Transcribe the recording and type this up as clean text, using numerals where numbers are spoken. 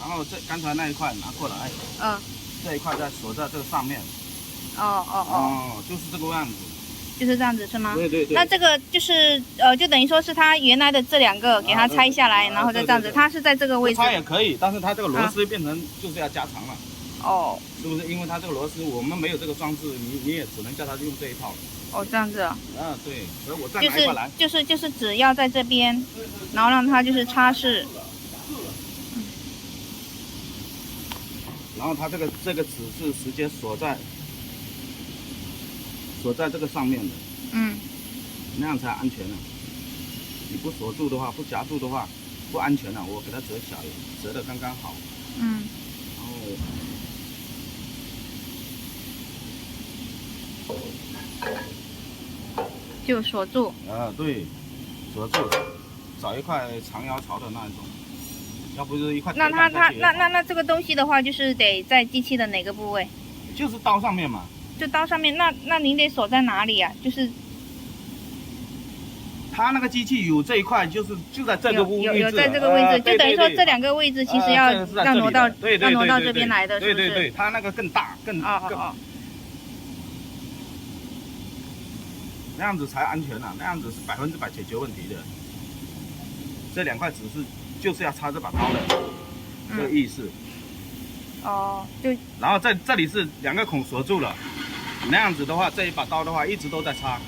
然后刚才那一块拿过来，这一块再锁在这个上面。就是这个样子。就是这样子是吗？对对对。那这个就是就等于说是它原来的这2个给它拆下来，然后再这样子，它是在这个位置。拆也可以，但是它这个螺丝变成就是要加长了。是不是？因为它这个螺丝我们没有这个装置，你也只能叫它用这一套。这样子啊。对，所以我再拿一块来。就是只要在这边，然后让它就是擦拭。然后它这个纸是直接锁在这个上面的。那样才安全呢。你不锁住的话，不夹住的话，不安全了。我给它折小一点，折的刚刚好。然后就锁住。对，锁住，找一块长腰槽的那一种，要不就是一块。那这个东西的话，就是得在机器的哪个部位？就是刀上面嘛。就刀上面，那您得锁在哪里啊？就是它那个机器有这一块，就在这个位置。有在这个位置，就等于说这2个位置其实要挪到这边来的，是不是？对，它那个更大，更。那样子才安全啊，那样子是100%解决问题的。这2块纸就是要插这把刀的，这个意思。然后在这里是2个孔锁住了，那样子的话，这一把刀的话一直都在插。